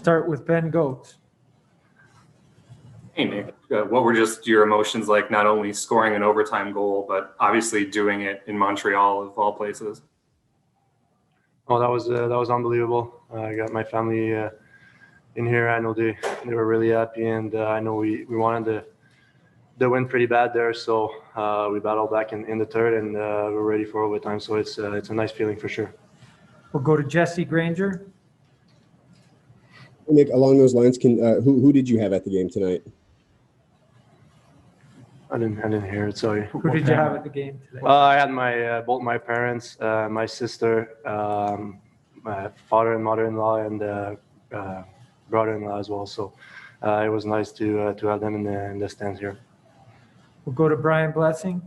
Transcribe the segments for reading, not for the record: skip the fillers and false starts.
start with Ben Goetz. Hey, Nick, what were just your emotions like, not only scoring an overtime goal, but obviously doing it in Montreal of all places? Oh, that was unbelievable. I got my family in here. I know they were really happy, and I know we wanted the win pretty bad there. So we battled back in the third, and we're ready for overtime. So it's a nice feeling for sure. We'll go to Jesse Granger. Nick, along those lines, who did you have at the game tonight? I didn't hear it. Sorry. Who did you have at the game today? I had both my parents, my sister, my father and mother-in-law, and brother-in-law as well. So it was nice to have them in the stands here. We'll go to Brian Blessing.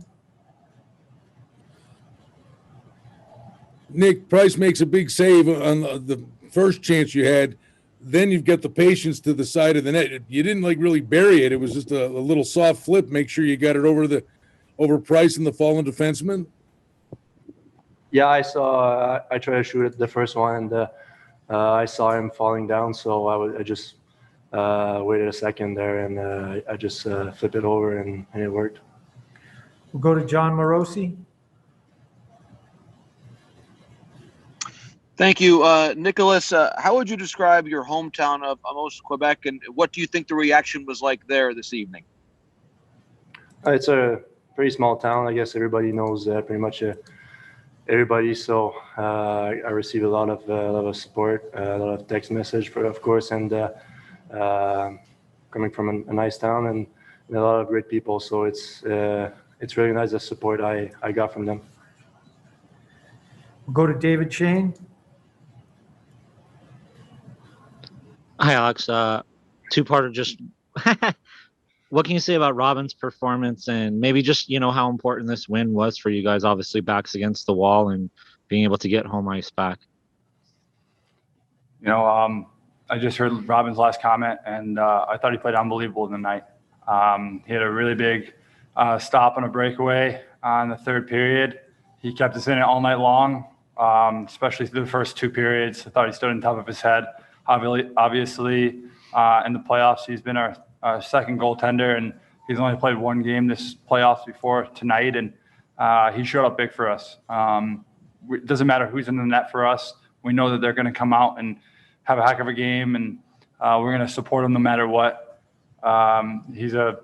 Nick, Price makes a big save on the first chance you had. Then you've got the patience to the side of the net. You didn't really bury it. It was just a little soft flip. Make sure you got it over Price and the fallen defenseman. Yeah, I tried to shoot it the first one, and I saw him falling down. So I just waited a second there, and I just flipped it over, and it worked. We'll go to John Morosi. Thank you. Nicolas, how would you describe your hometown of Amos, Quebec, and what do you think the reaction was like there this evening? It's a pretty small town. I guess everybody knows pretty much everybody. So I receive a lot of support, a lot of text message, of course, and coming from a nice town and a lot of great people. So it's really nice, the support I got from them. We'll go to David Shane. Hi, Alex. Two-parter. Just what can you say about Robin's performance, and maybe just how important this win was for you guys? Obviously, backs against the wall and being able to get home ice back. I just heard Robin's last comment, and I thought he played unbelievable in the night. He had a really big stop on a breakaway on the third period. He kept us in it all night long, especially through the first two periods. I thought he stood on top of his head. Obviously, in the playoffs, he's been our second goaltender, and he's only played one game this playoffs before tonight, and he showed up big for us. It doesn't matter who's in the net for us. We know that they're going to come out and have a heck of a game, and we're going to support him no matter what. He's a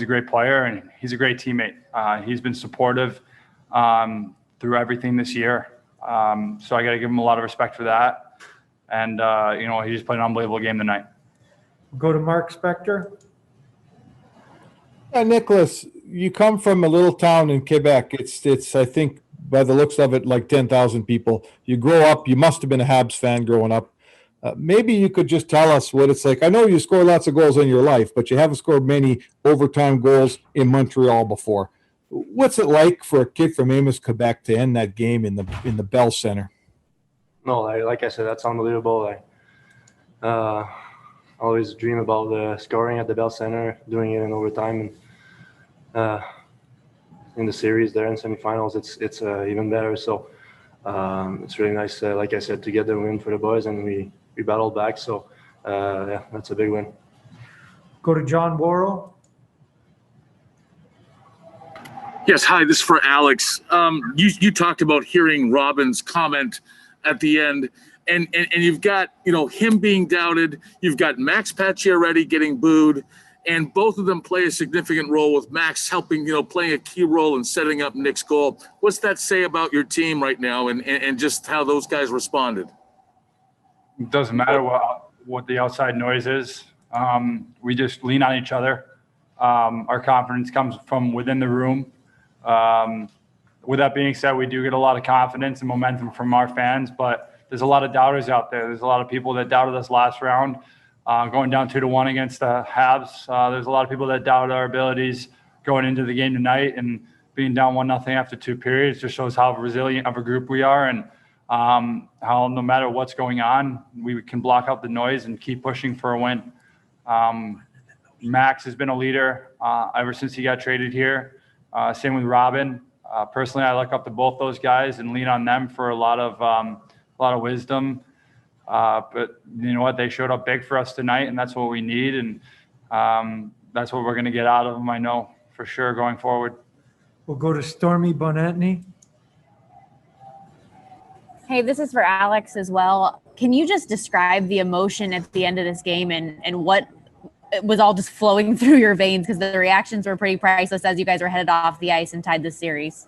great player, and he's a great teammate. He's been supportive through everything this year, so I got to give him a lot of respect for that. And, he just played an unbelievable game tonight. We'll go to Mark Spector. Yeah, Nicolas, you come from a little town in Quebec. It's I think, by the looks of it, like 10,000 people. You grow up, you must have been a Habs fan growing up. Maybe you could just tell us what it's like. I know you scored lots of goals in your life, but you haven't scored many overtime goals in Montreal before. What's it like for a kid from Amos, Quebec to end that game in the Bell Center? No, like I said, that's unbelievable. I always dream about scoring at the Bell Center, doing it in overtime, and in the series there in semifinals, it's even better. So it's really nice, like I said, to get the win for the boys, and we battled back. So yeah, that's a big win. Go to John Worrell. Yes, hi, this is for Alex. You talked about hearing Robin's comment at the end, and you've got him being doubted. You've got Max Pacioretty getting booed, and both of them play a significant role, with Max helping playing a key role in setting up Nick's goal. What's that say about your team right now, and just how those guys responded? It doesn't matter what the outside noise is. We just lean on each other. Our confidence comes from within the room. With that being said, we do get a lot of confidence and momentum from our fans, but there's a lot of doubters out there. There's a lot of people that doubted us last round, going down 2-1 against the Habs. There's a lot of people that doubted our abilities going into the game tonight, and being down 1-0 after two periods just shows how resilient of a group we are, and how no matter what's going on, we can block out the noise and keep pushing for a win. Max has been a leader ever since he got traded here. Same with Robin. Personally, I look up to both those guys and lean on them for a lot of wisdom. But you know what? They showed up big for us tonight, and that's what we need. And that's what we're going to get out of them, I know, for sure, going forward. We'll go to Stormy Bonatny. Hey, this is for Alex as well. Can you just describe the emotion at the end of this game and what was all just flowing through your veins? Because the reactions were pretty priceless as you guys were headed off the ice and tied the series.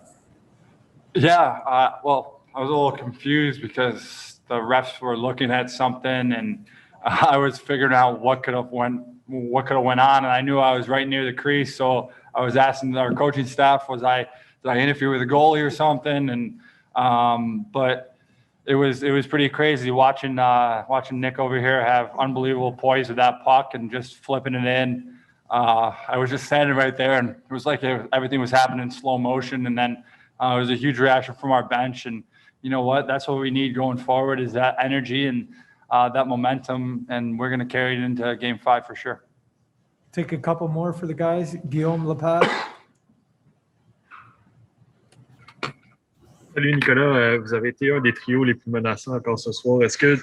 Yeah, well, I was a little confused because the refs were looking at something, and I was figuring out what could have went on, and I knew I was right near the crease, so I was asking our coaching staff, did I interfere with the goalie or something? And but it was pretty crazy watching Nick over here have unbelievable poise with that puck and just flipping it in. I was just standing right there, and it was like everything was happening in slow motion, and then it was a huge reaction from our bench. And you know what? That's what we need going forward, is that energy and that momentum, and we're going to carry it into Game 5 for sure. Take a couple more for the guys. Guillaume Lepage. Salut Nicolas, vous avez été un des trios les plus menaçants encore ce soir. Est-ce que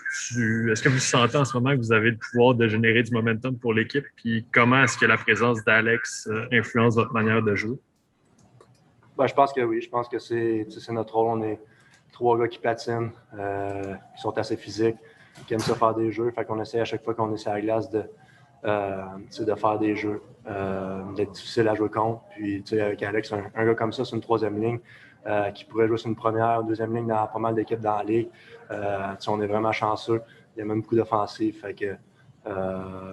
vous sentez en ce moment que vous avez le pouvoir de générer du momentum pour l'équipe? Puis comment est-ce que la présence d'Alex influence votre manière de jouer? Ben, je pense que oui. Je pense que c'est notre rôle. On est 3 gars qui patinent, qui sont assez physiques, qui aiment ça faire des jeux. Fait qu'on essaie à chaque fois qu'on est sur la glace de faire des jeux, d'être difficile à jouer contre. Puis avec Alex, un gars comme ça, c'est une 3e ligne. Qui pourrait jouer sur une 1re ou 2e ligne dans pas mal d'équipes dans la ligue. On est vraiment chanceux. Il y a même beaucoup d'offensives. Fait que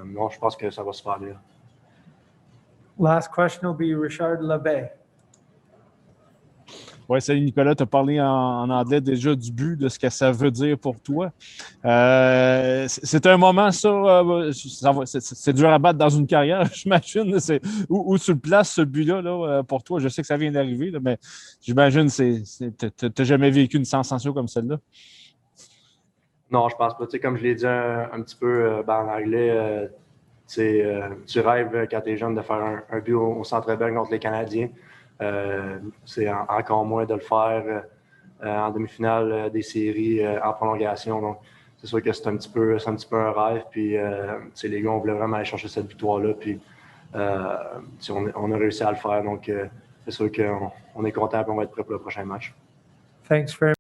non, je pense que ça va se faire bien. Last question will be Richard Labbé. Oui, salut Nicolas, tu as parlé en anglais déjà du but, de ce que ça veut dire pour toi. C'est un moment, c'est dur à battre dans une carrière, j'imagine. Où tu le places, ce but-là, là, pour toi? Je sais que ça vient d'arriver, là, mais j'imagine que tu n'as jamais vécu une sensation comme celle-là. Non, je pense pas. Comme je l'ai dit un petit peu en anglais, tu rêves quand tu es jeune de faire un but au Centre Bell contre les Canadiens. C'est encore moins de le faire en demi-finale des séries en prolongation. Donc, c'est sûr que c'est un petit peu un rêve. Puis, les gars, on voulait vraiment aller chercher cette victoire-là. Puis, on a réussi à le faire. Donc, c'est sûr qu'on est content et on va être prêt pour le prochain match. Thanks very